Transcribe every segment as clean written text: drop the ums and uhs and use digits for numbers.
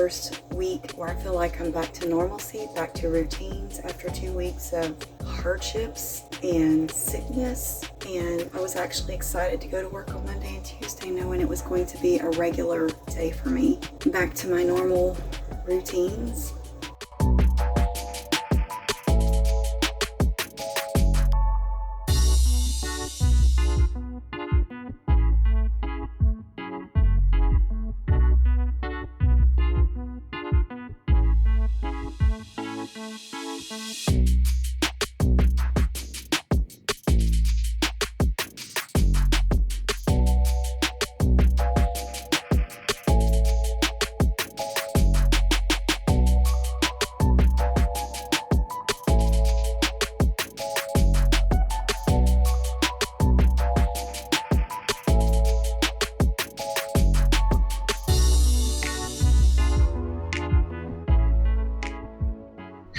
first week where I feel like I'm back to normalcy, back to routines after 2 weeks of hardships and sickness. And I was actually excited to go to work on Monday and Tuesday, knowing it was going to be a regular day for me, back to my normal routines.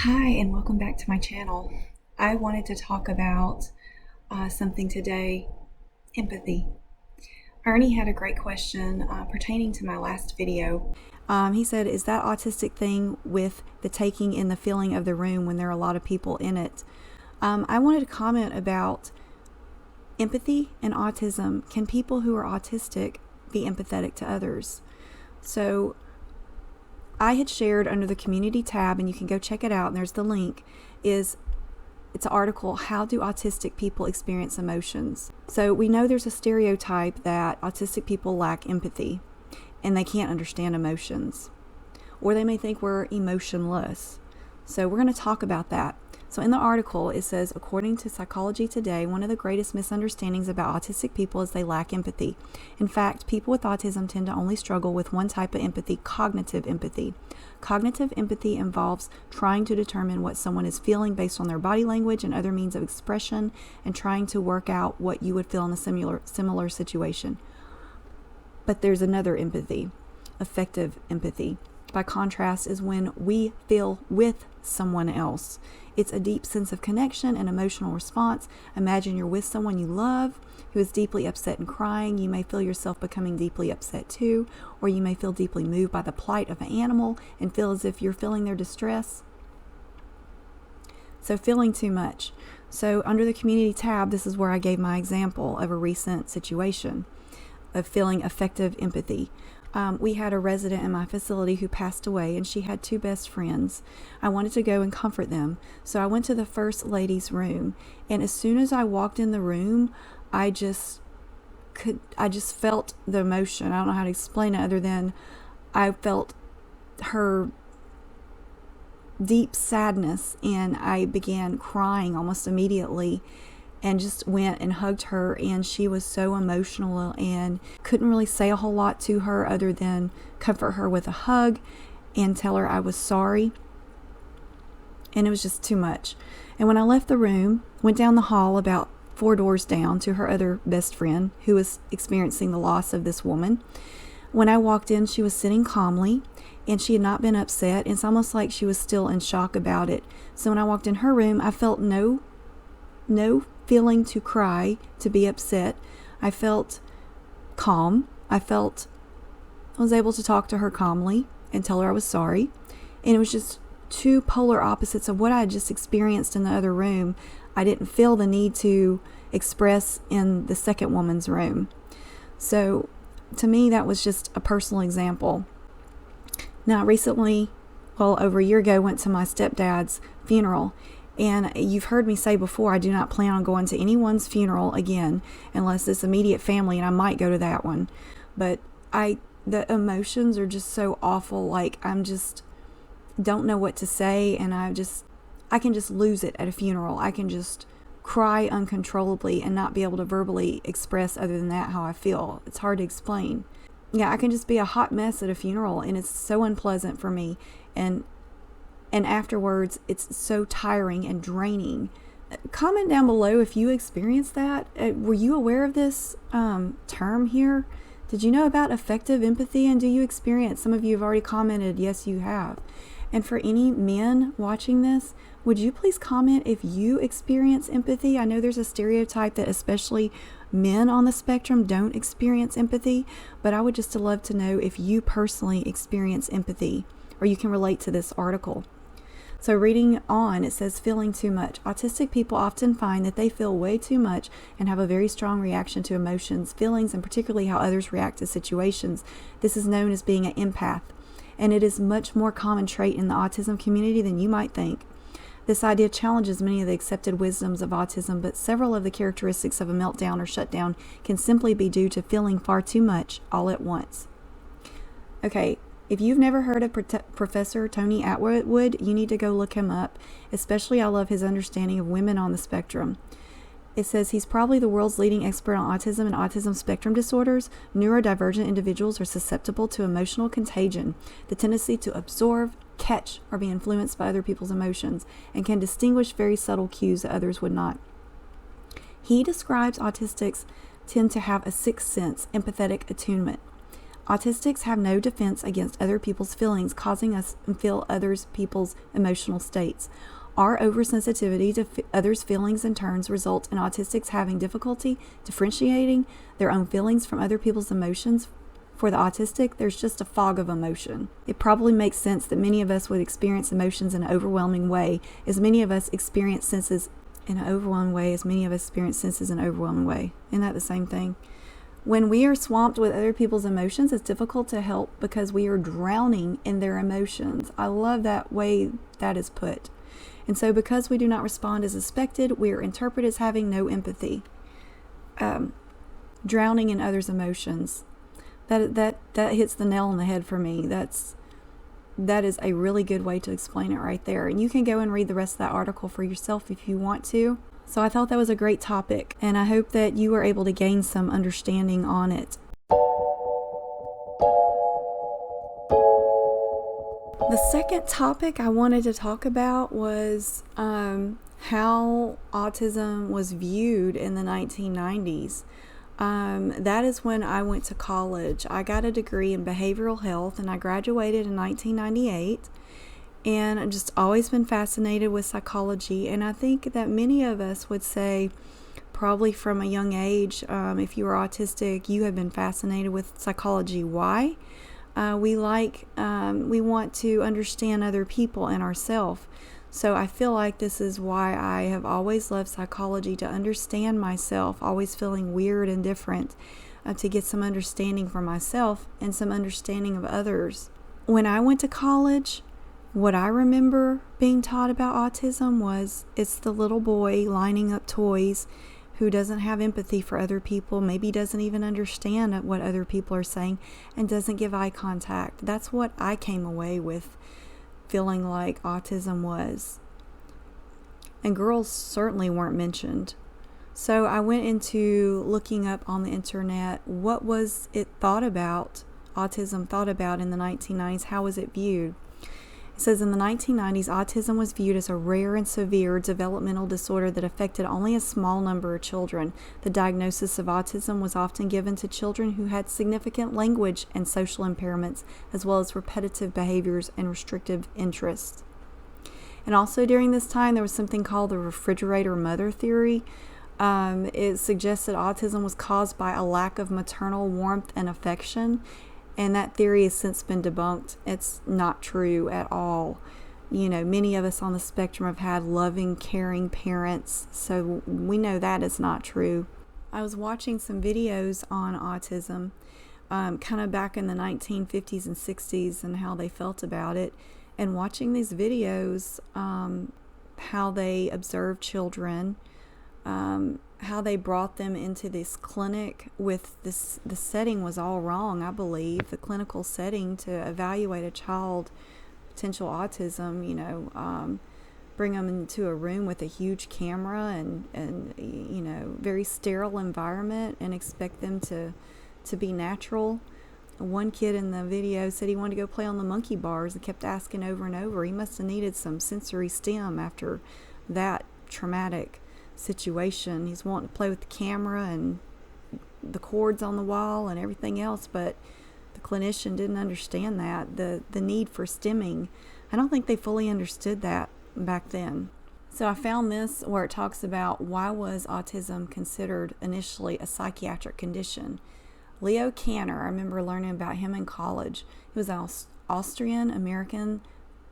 Hi, and welcome back to my channel. I wanted to talk about something today, empathy. Ernie had a great question pertaining to my last video. He said, is that autistic thing with the taking in the feeling of the room when there are a lot of people in it? I wanted to comment about empathy and autism. Can people who are autistic be empathetic to others? So I had shared under the community tab, and you can go check it out, and there's the link, it's an article, How Do Autistic People Experience Emotions? So we know there's a stereotype that autistic people lack empathy and they can't understand emotions, or they may think we're emotionless. So we're going to talk about that. So in the article, it says, according to Psychology Today, one of the greatest misunderstandings about autistic people is they lack empathy. In fact, people with autism tend to only struggle with one type of empathy, cognitive empathy. Cognitive empathy involves trying to determine what someone is feeling based on their body language and other means of expression, and trying to work out what you would feel in a similar situation. But there's another empathy, affective empathy. By contrast, is when we feel with someone else. It's a deep sense of connection and emotional response. Imagine you're with someone you love who is deeply upset and crying. You may feel yourself becoming deeply upset too, or you may feel deeply moved by the plight of an animal and feel as if you're feeling their distress. So feeling too much. So under the community tab, this is where I gave my example of a recent situation of feeling affective empathy. We had a resident in my facility who passed away, and she had two best friends. I wanted to go and comfort them, so I went to the first lady's room, and as soon as I walked in the room, I just felt the emotion. I don't know how to explain it other than I felt her deep sadness, and I began crying almost immediately, and just went and hugged her, and she was so emotional and couldn't really say a whole lot to her other than comfort her with a hug and tell her I was sorry. And it was just too much. And when I left the room, went down the hall about 4 doors down to her other best friend who was experiencing the loss of this woman. When I walked in, she was sitting calmly and she had not been upset. It's almost like she was still in shock about it. So when I walked in her room, I felt no feeling to cry, to be upset. I felt calm. I was able to talk to her calmly and tell her I was sorry. And it was just two polar opposites of what I had just experienced in the other room. I didn't feel the need to express in the second woman's room. So to me, that was just a personal example. Now, recently, over a year ago, went to my stepdad's funeral. And you've heard me say before, I do not plan on going to anyone's funeral again unless it's immediate family, and I might go to that one. But the emotions are just so awful. Like, I'm just don't know what to say, and I can just lose it at a funeral. I can just cry uncontrollably and not be able to verbally express other than that how I feel. It's hard to explain. Yeah, I can just be a hot mess at a funeral, and it's so unpleasant for me. And afterwards, it's so tiring and draining. Comment down below if you experienced that. Were you aware of this term here? Did you know about affective empathy, and do you experience? Some of you have already commented, yes, you have. And for any men watching this, would you please comment if you experience empathy? I know there's a stereotype that especially men on the spectrum don't experience empathy, but I would just love to know if you personally experience empathy. or you can relate to this article. So reading on, it says feeling too much. Autistic people often find that they feel way too much and have a very strong reaction to emotions, feelings, and particularly how others react to situations. This is known as being an empath, and it is much more common trait in the autism community than you might think. This idea challenges many of the accepted wisdoms of autism, but several of the characteristics of a meltdown or shutdown can simply be due to feeling far too much all at once. Okay. If you've never heard of Professor Tony Atwood, you need to go look him up. Especially, I love his understanding of women on the spectrum. It says he's probably the world's leading expert on autism and autism spectrum disorders. Neurodivergent individuals are susceptible to emotional contagion, the tendency to absorb, catch, or be influenced by other people's emotions, and can distinguish very subtle cues that others would not. He describes autistics tend to have a sixth sense, empathetic attunement. Autistics have no defense against other people's feelings, causing us to feel other people's emotional states. Our oversensitivity to others' feelings in turns result in autistics having difficulty differentiating their own feelings from other people's emotions. For the autistic, there's just a fog of emotion. It probably makes sense that many of us would experience emotions in an overwhelming way, as many of us experience senses in an overwhelming way, Isn't that the same thing? When we are swamped with other people's emotions, it's difficult to help because we are drowning in their emotions. I love that way that is put. And so because we do not respond as expected, we are interpreted as having no empathy. Drowning in others' emotions. That hits the nail on the head for me. That is a really good way to explain it right there. And you can go and read the rest of that article for yourself if you want to. So I thought that was a great topic, and I hope that you were able to gain some understanding on it. The second topic I wanted to talk about was how autism was viewed in the 1990s. That is when I went to college. I got a degree in behavioral health, and I graduated in 1998. And I've just always been fascinated with psychology. And I think that many of us would say, probably from a young age, if you were autistic, you have been fascinated with psychology. Why? We want to understand other people and ourselves. So I feel like this is why I have always loved psychology, to understand myself, always feeling weird and different, to get some understanding for myself and some understanding of others. When I went to college, what I remember being taught about autism was it's the little boy lining up toys who doesn't have empathy for other people, maybe doesn't even understand what other people are saying, and doesn't give eye contact. That's what I came away with feeling like autism was. And girls certainly weren't mentioned. So I went into looking up on the internet, what was it thought about, autism thought about in the 1990s, how was it viewed? It says in the 1990s, autism was viewed as a rare and severe developmental disorder that affected only a small number of children. The diagnosis of autism was often given to children who had significant language and social impairments, as well as repetitive behaviors and restrictive interests. And also during this time, there was something called the refrigerator mother theory. It suggests that autism was caused by a lack of maternal warmth and affection. And that theory has since been debunked. It's not true at all. You know, many of us on the spectrum have had loving, caring parents, so we know that is not true. I was watching some videos on autism, kind of back in the 1950s and 60s, and how they felt about it. And watching these videos, how they observed children, how they brought them into this clinic with this, the setting was all wrong, I believe. The clinical setting to evaluate a child, potential autism, bring them into a room with a huge camera and very sterile environment and expect them to be natural. One kid in the video said he wanted to go play on the monkey bars and kept asking over and over. He must have needed some sensory stim after that traumatic situation. He's wanting to play with the camera and the cords on the wall and everything else, but the clinician didn't understand that, the need for stimming. I don't think they fully understood that back then. So I found this where it talks about why was autism considered initially a psychiatric condition. Leo Kanner, I remember learning about him in college. He was an Austrian American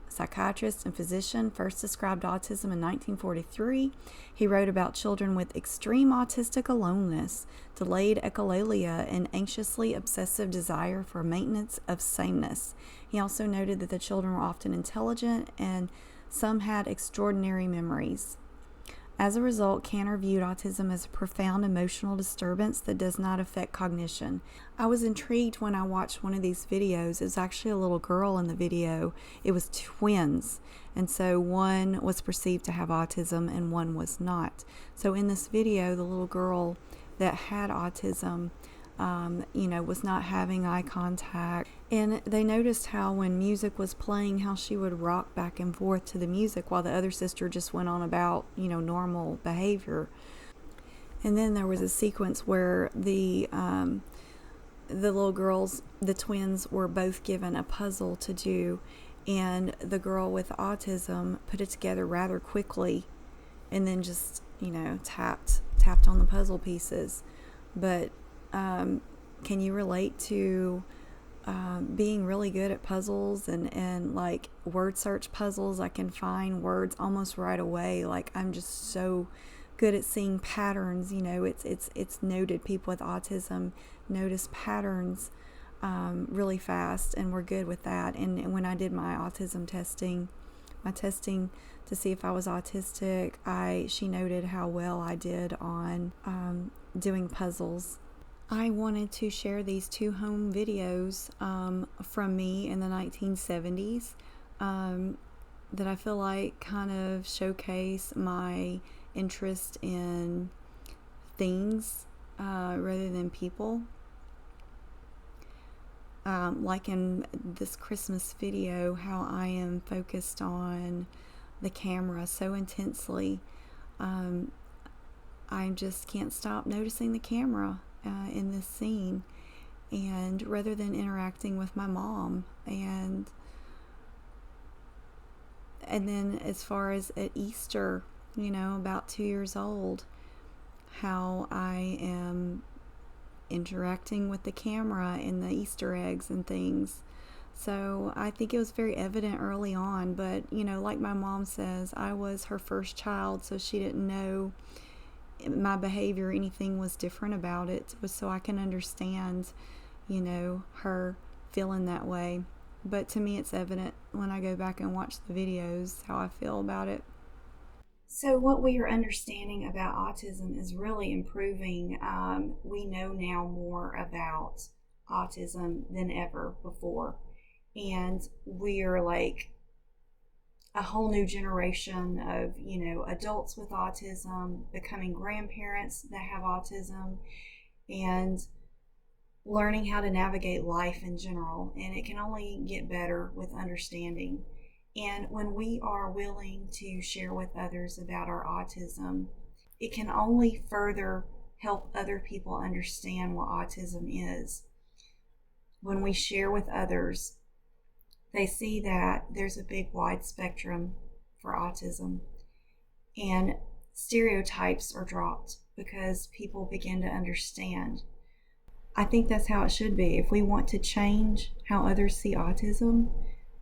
psychiatrist and physician, first described autism in 1943. He wrote about children with extreme autistic aloneness, delayed echolalia, and anxiously obsessive desire for maintenance of sameness. He also noted that the children were often intelligent and some had extraordinary memories. As a result, Kanner viewed autism as a profound emotional disturbance that does not affect cognition. I was intrigued when I watched one of these videos. It was actually a little girl in the video. It was twins. And so one was perceived to have autism and one was not. So in this video, the little girl that had autism, was not having eye contact. And they noticed how when music was playing, how she would rock back and forth to the music while the other sister just went on about, normal behavior. And then there was a sequence where the little girls, the twins, were both given a puzzle to do, and the girl with autism put it together rather quickly and then just, tapped on the puzzle pieces. But can you relate to being really good at puzzles and like word search puzzles? I can find words almost right away. Like, I'm just so good at seeing patterns. It's noted people with autism notice patterns really fast, and we're good with that. And when I did my autism testing, to see if I was autistic, she noted how well I did on doing puzzles. I wanted to share these 2 home videos from me in the 1970s that I feel like kind of showcase my interest in things rather than people. Like in this Christmas video, how I am focused on the camera so intensely. I just can't stop noticing the camera in this scene, and rather than interacting with my mom. And then as far as at Easter, about 2 years old, how I am interacting with the camera and the Easter eggs and things. So I think it was very evident early on, but like my mom says, I was her first child, so she didn't know my behavior or anything was different about it. It was so I can understand, her feeling that way. But to me, it's evident when I go back and watch the videos how I feel about it. So what we are understanding about autism is really improving. We know now more about autism than ever before. And we are like a whole new generation of, adults with autism, becoming grandparents that have autism, and learning how to navigate life in general. And it can only get better with understanding. And when we are willing to share with others about our autism, it can only further help other people understand what autism is. When we share with others, they see that there's a big wide spectrum for autism, and stereotypes are dropped because people begin to understand. I think that's how it should be. If we want to change how others see autism,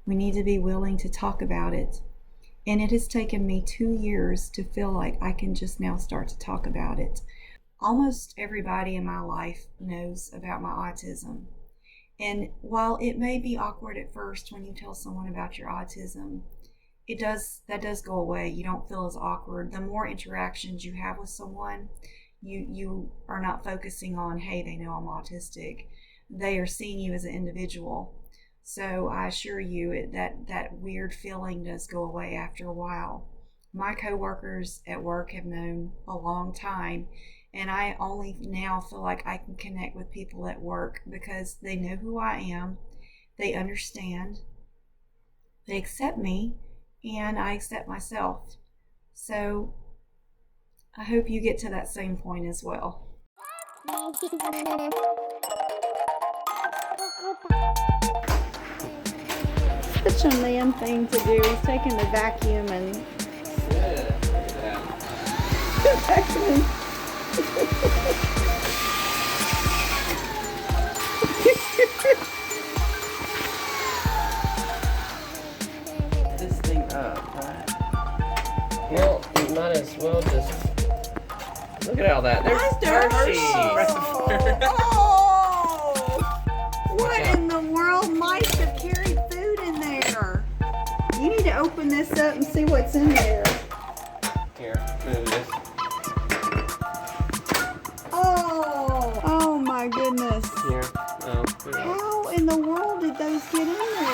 we need to be willing to talk about it. And it has taken me 2 years to feel like I can just now start to talk about it. Almost everybody in my life knows about my autism. And while it may be awkward at first when you tell someone about your autism, that does go away. You don't feel as awkward. The more interactions you have with someone, you are not focusing on, hey, they know I'm autistic. They are seeing you as an individual. So I assure you that weird feeling does go away after a while. My coworkers at work have known a long time, and I only now feel like I can connect with people at work because they know who I am, they understand, they accept me, and I accept myself. So I hope you get to that same point as well. Such a man thing to do. He's taking the vacuum and vacuuming. Well, you might as well just look at all that. There's Hershey. What in the world? Mice have carried food in there. You need to open this up and see what's in there. Here, move this. Oh my goodness. Here. Oh, How in the world did those get in there?